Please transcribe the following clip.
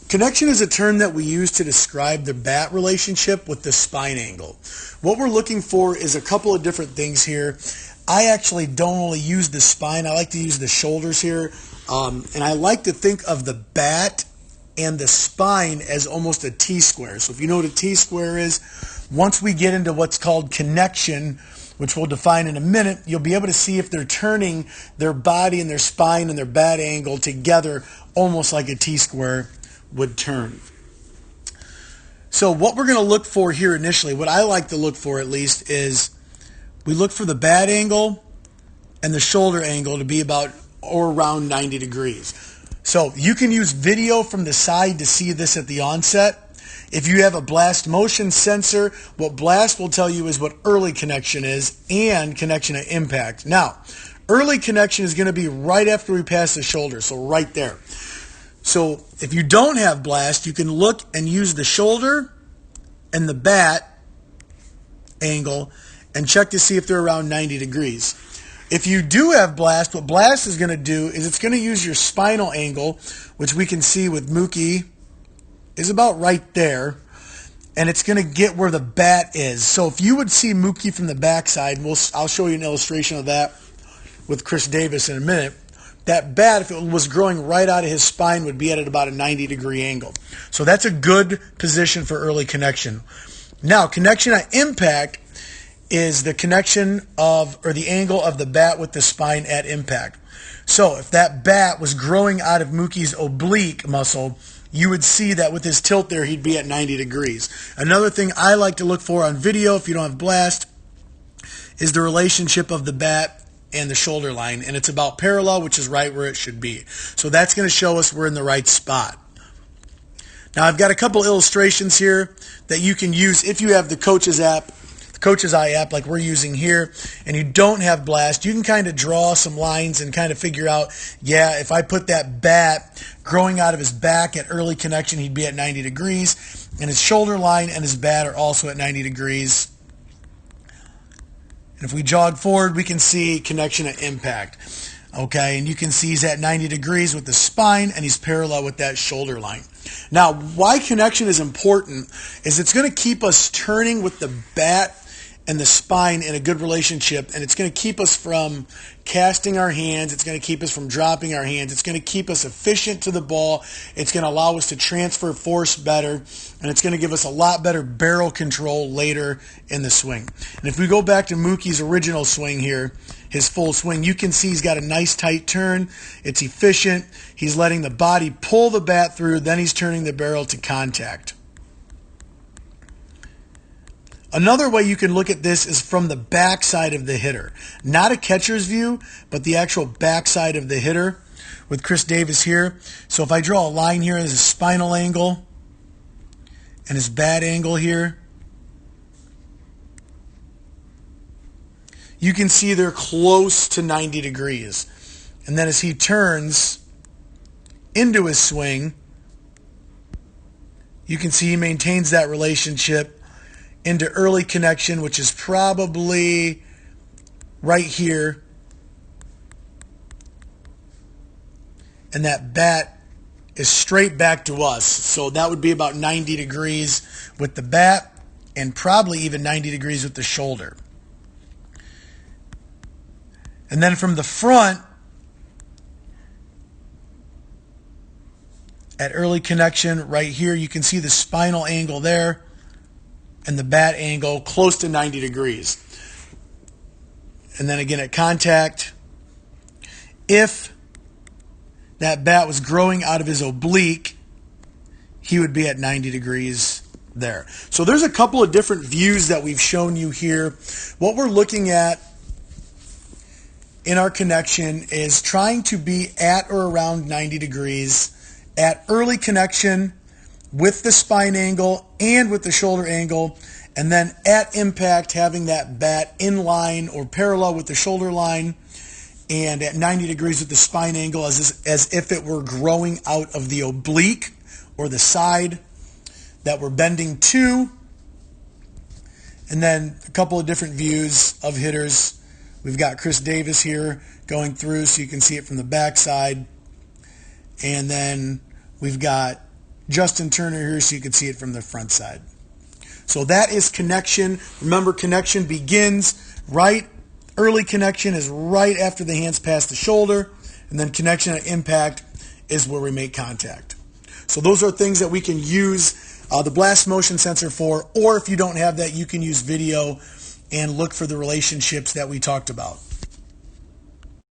Connection is a term that we use to describe the bat relationship with the spine angle. What we're looking for is a couple of different things here. I actually don't only use the spine, I like to use the shoulders here. And I like to think of the bat and the spine as almost a T-square. So if you know what a T-square is, once we get into what's called connection, which we'll define in a minute, you'll be able to see if they're turning their body and their spine and their bat angle together almost like a T-square would turn. So what we're going to look for here initially, what I like to look for at least, is we look for the bat angle and the shoulder angle to be about or around 90 degrees. So you can use video from the side to see this at the onset. If you have a blast motion sensor, what blast will tell you is what early connection is and connection at impact. Now, early connection is going to be right after we pass the shoulder, so right there. So if you don't have blast, you can look and use the shoulder and the bat angle and check to see if they're around 90 degrees. If you do have blast, what blast is going to do is it's going to use your spinal angle, which we can see with Mookie is about right there, and it's going to get where the bat is. So if you would see Mookie from the backside, I'll show you an illustration of that with Chris Davis in a minute. That bat, if it was growing right out of his spine, would be at about a 90-degree angle. So that's a good position for early connection. Now, connection at impact is the connection of, or the angle of the bat with the spine at impact. So if that bat was growing out of Mookie's oblique muscle, you would see that with his tilt there, he'd be at 90 degrees. Another thing I like to look for on video, if you don't have blast, is the relationship of the bat and the shoulder line, and it's about parallel, which is right where it should be. So that's going to show us we're in the right spot. Now I've got a couple illustrations here that you can use if you have the Coach's app, the Coach's Eye app like we're using here, and you don't have blast. You can kind of draw some lines and kind of figure out, yeah, if I put that bat growing out of his back at early connection, he'd be at 90 degrees, and his shoulder line and his bat are also at 90 degrees. And if we jog forward, we can see connection at impact. Okay, and you can see he's at 90 degrees with the spine, and he's parallel with that shoulder line. Now, why connection is important is it's going to keep us turning with the bat and the spine in a good relationship, and it's going to keep us from casting our hands. It's going to keep us from dropping our hands. It's going to keep us efficient to the ball. It's going to allow us to transfer force better, and it's going to give us a lot better barrel control later in the swing. And if we go back to Mookie's original swing here, his full swing, you can see he's got a nice tight turn. It's efficient. He's letting the body pull the bat through, then he's turning the barrel to contact. Another way you can look at this is from the backside of the hitter. Not a catcher's view, but the actual backside of the hitter with Chris Davis here. So if I draw a line here as a spinal angle and his bat angle here, you can see they're close to 90 degrees. And then as he turns into his swing, you can see he maintains that relationship into early connection, which is probably right here. And that bat is straight back to us. So that would be about 90 degrees with the bat and probably even 90 degrees with the shoulder. And then from the front, at early connection right here, you can see the spinal angle there and the bat angle close to 90 degrees. And then again at contact, if that bat was growing out of his oblique, he would be at 90 degrees there. So there's a couple of different views that we've shown you here. What we're looking at in our connection is trying to be at or around 90 degrees at early connection with the spine angle and with the shoulder angle, and then at impact having that bat in line or parallel with the shoulder line and at 90 degrees with the spine angle as if it were growing out of the oblique or the side that we're bending to. And then a couple of different views of hitters. We've got Chris Davis here going through so you can see it from the backside. And then we've got Justin Turner here so you can see it from the front side. So that is connection. Remember, connection begins right. Early connection is right after the hands pass the shoulder, and then connection at impact is where we make contact. So those are things that we can use the blast motion sensor for, or if you don't have that, you can use video and look for the relationships that we talked about.